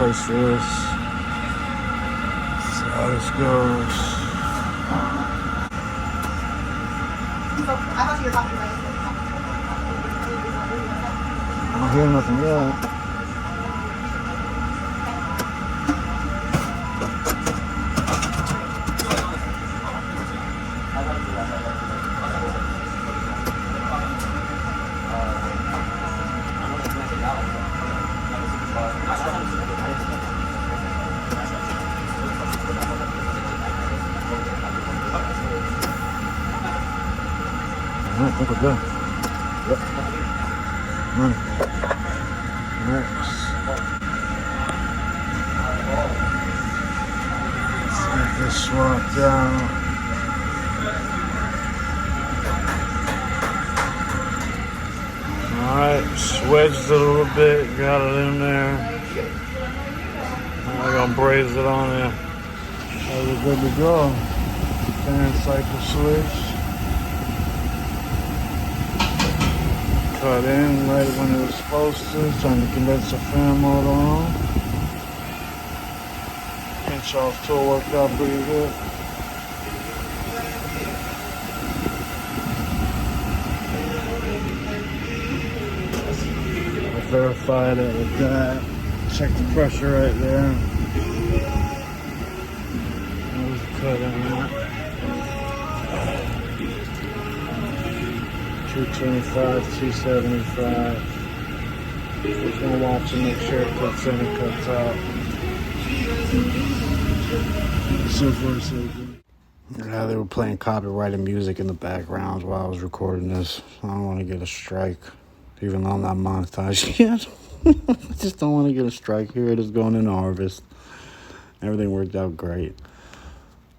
place for this. See how this goes. I don't hear nothing yet. I think we're good. Yep. Next. Let's get this swapped out. Alright, swedged it a little bit, got it in there. Now we're gonna braze it on there. So we're good to go. Fan cycle switch. Cut in right when it was supposed to. Turn the condenser fan motor on. Pinch off tool worked out pretty good. I'll verify that with that. Check the pressure right there. That was cut in that. 225, 275. Just gonna watch and make sure it cuts in and cuts out. So far, so good. Yeah, they were playing copyrighted music in the background while I was recording this. I don't want to get a strike, even though I'm not monetized yet. I just don't want to get a strike. Here it is going into harvest. Everything worked out great.